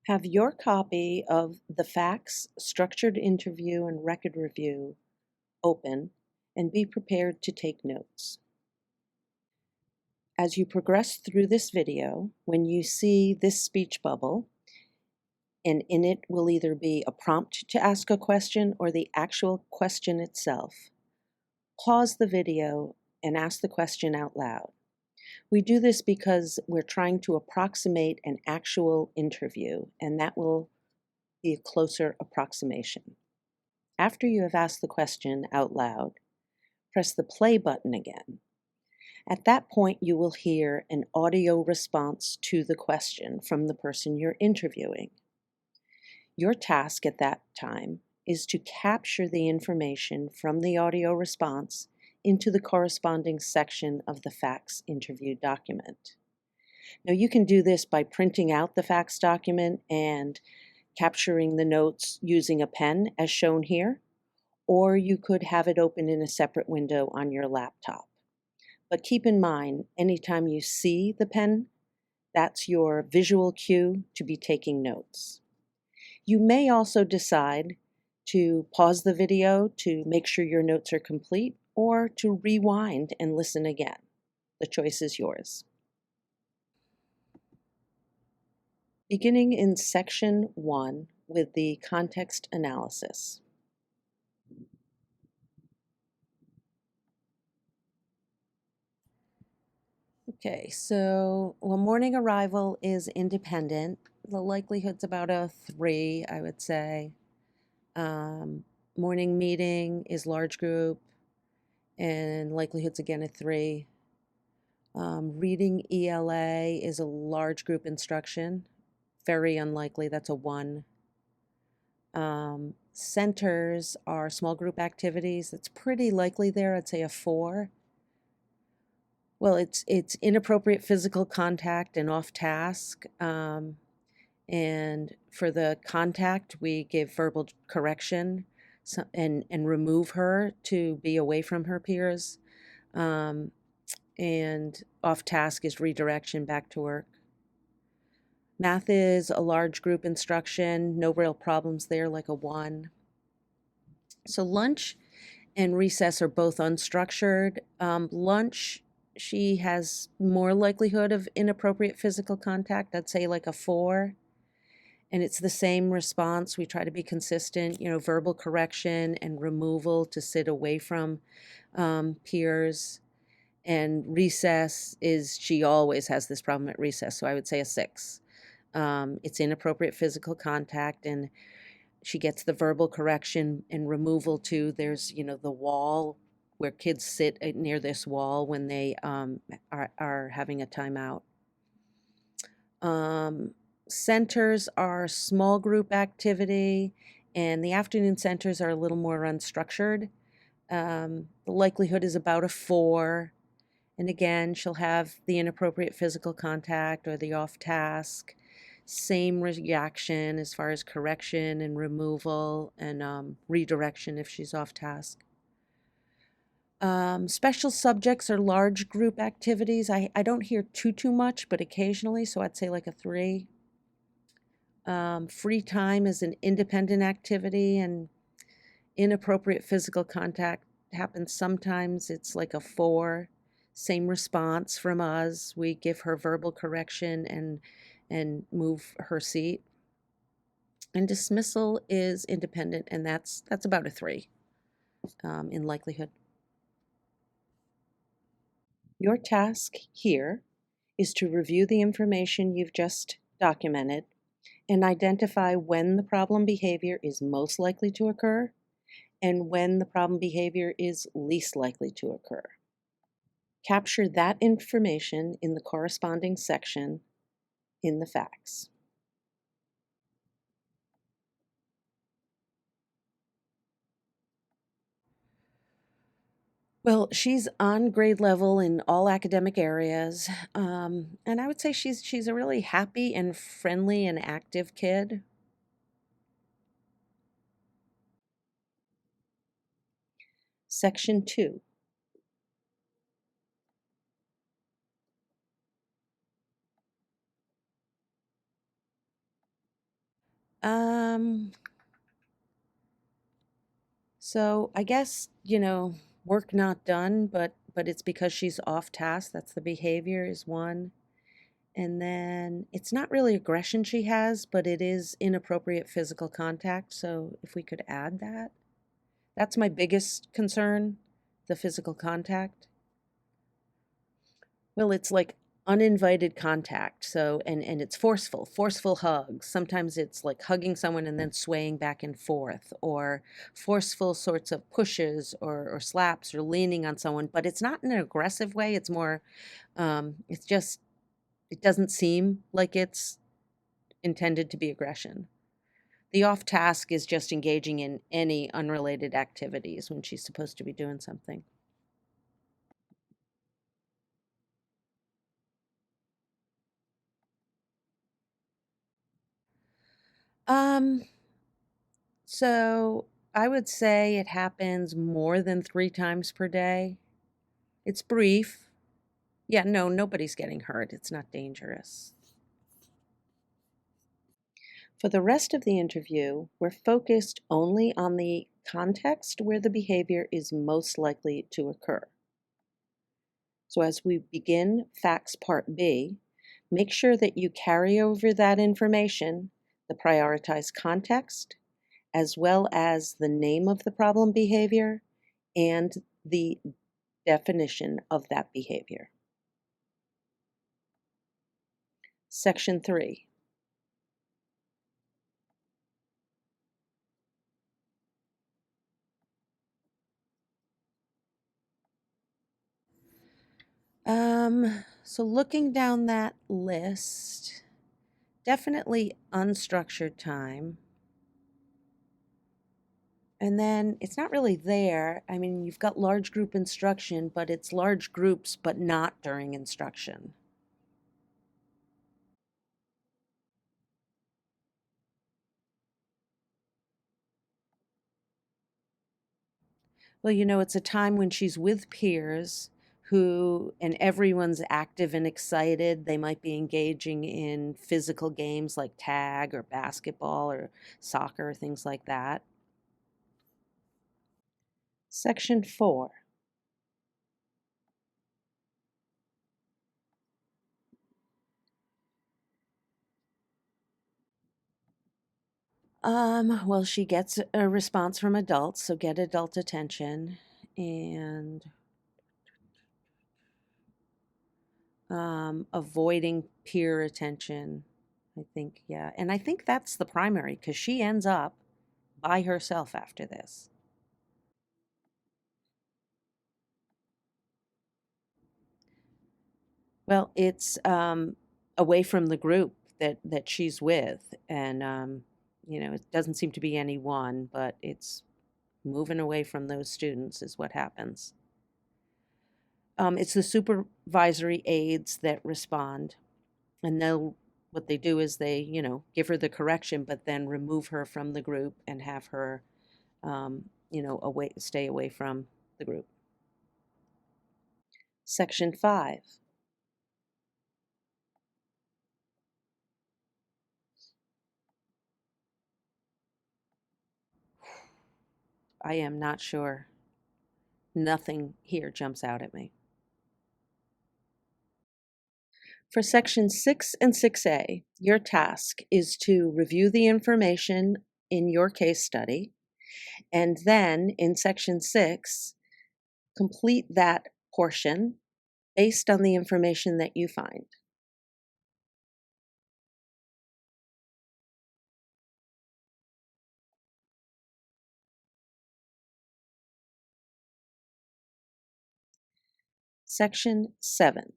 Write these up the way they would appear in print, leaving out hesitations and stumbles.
Have your copy of the Facts, Structured Interview, and Record Review open and be prepared to take notes. As you progress through this video, when you see this speech bubble, and in it will either be a prompt to ask a question or the actual question itself, pause the video and ask the question out loud. We do this because we're trying to approximate an actual interview, and that will be a closer approximation. After you have asked the question out loud, press the play button again. At that point, you will hear an audio response to the question from the person you're interviewing. Your task at that time is to capture the information from the audio response into the corresponding section of the Facts interview document. Now, you can do this by printing out the Facts document and capturing the notes using a pen, as shown here, or you could have it open in a separate window on your laptop. But keep in mind, anytime you see the pen, that's your visual cue to be taking notes. You may also decide to pause the video to make sure your notes are complete, or to rewind and listen again. The choice is yours. Beginning in section 1 with the context analysis. Okay, so morning arrival is independent. The likelihood's about a 3, I would say. Morning meeting is large group, and likelihood's again a 3. Reading ELA is a large group instruction. Very unlikely, that's a 1. Centers are small group activities. That's pretty likely there, I'd say a 4. Well, it's inappropriate physical contact and off task. And for the contact, we give verbal correction and remove her to be away from her peers. And off task is redirection back to work. Math is a large group instruction, no real problems there, like a 1. So lunch and recess are both unstructured. Lunch, she has more likelihood of inappropriate physical contact. I'd say like a 4. And it's the same response. We try to be consistent, verbal correction and removal to sit away from peers. And recess she always has this problem at recess, so I would say a 6. It's inappropriate physical contact, and she gets the verbal correction and removal too. There's, the wall where kids sit near this wall when they are having a timeout. Centers are small group activity, and the afternoon centers are a little more unstructured. The likelihood is about a 4. And again, she'll have the inappropriate physical contact or the off task. Same reaction as far as correction and removal and redirection if she's off task. Special subjects are large group activities. I don't hear too much, but occasionally, so I'd say like a 3. Free time is an independent activity, and inappropriate physical contact happens sometimes. It's like a 4. Same response from us. We give her verbal correction and move her seat. And dismissal is independent, and that's about a 3 in likelihood. Your task here is to review the information you've just documented and identify when the problem behavior is most likely to occur and when the problem behavior is least likely to occur. Capture that information in the corresponding section in the facts. Well, she's on grade level in all academic areas, and I would say she's a really happy and friendly and active kid. Section 2. Um, so I guess, work not done, but it's because she's off task. That's the behavior is one. And then it's not really aggression she has, but it is inappropriate physical contact. So if we could add that, that's my biggest concern, the physical contact. Well, it's like uninvited contact. So, and it's forceful hugs. Sometimes it's like hugging someone and then swaying back and forth, or forceful sorts of pushes or slaps or leaning on someone, but it's not in an aggressive way. It's more, it's just, it doesn't seem like it's intended to be aggression. The off task is just engaging in any unrelated activities when she's supposed to be doing something. Um, so I would say it happens more than 3 times per day. It's brief. Yeah, no, nobody's getting hurt. It's not dangerous. For the rest of the interview, we're focused only on the context where the behavior is most likely to occur. So as we begin Facts Part B, make sure that you carry over that information, the prioritized context, as well as the name of the problem behavior and the definition of that behavior. Section 3. So looking down that list, definitely unstructured time. And then it's not really there. I mean, you've got large group instruction, but it's large groups, but not during instruction. Well, it's a time when she's with peers and everyone's active and excited. They might be engaging in physical games like tag or basketball or soccer, things like that. Section 4. Well, she gets a response from adults, so get adult attention. And avoiding peer attention, I think, yeah. And I think that's the primary because she ends up by herself after this. Well, it's away from the group that she's with, and it doesn't seem to be any one, but it's moving away from those students is what happens. It's the supervisory aides that respond, and what they do is they give her the correction, but then remove her from the group and have her stay away from the group. Section 5. I am not sure. Nothing here jumps out at me. For Section 6 and 6A, your task is to review the information in your case study, and then in Section 6, complete that portion based on the information that you find. Section 7.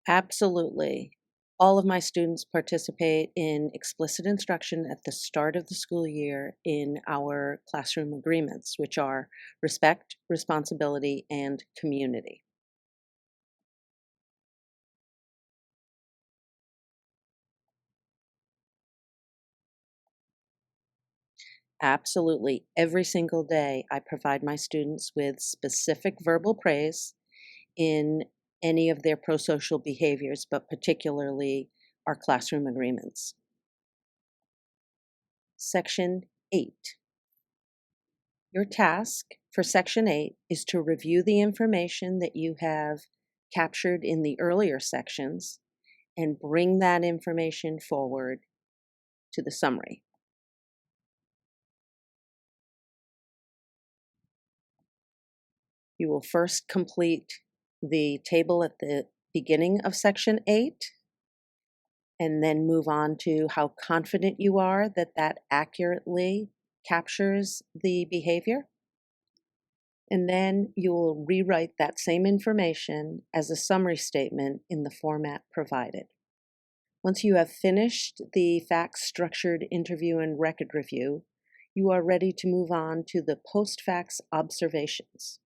Absolutely. All of my students participate in explicit instruction at the start of the school year in our classroom agreements, which are respect, responsibility, and community. Absolutely. Every single day, I provide my students with specific verbal praise in any of their prosocial behaviors, but particularly our classroom agreements. Section 8. Your task for Section 8 is to review the information that you have captured in the earlier sections and bring that information forward to the summary. You will first complete the table at the beginning of Section 8 and then move on to how confident you are that that accurately captures the behavior. And then you will rewrite that same information as a summary statement in the format provided. Once you have finished the fact-structured interview and record review, you are ready to move on to the post-facts observations.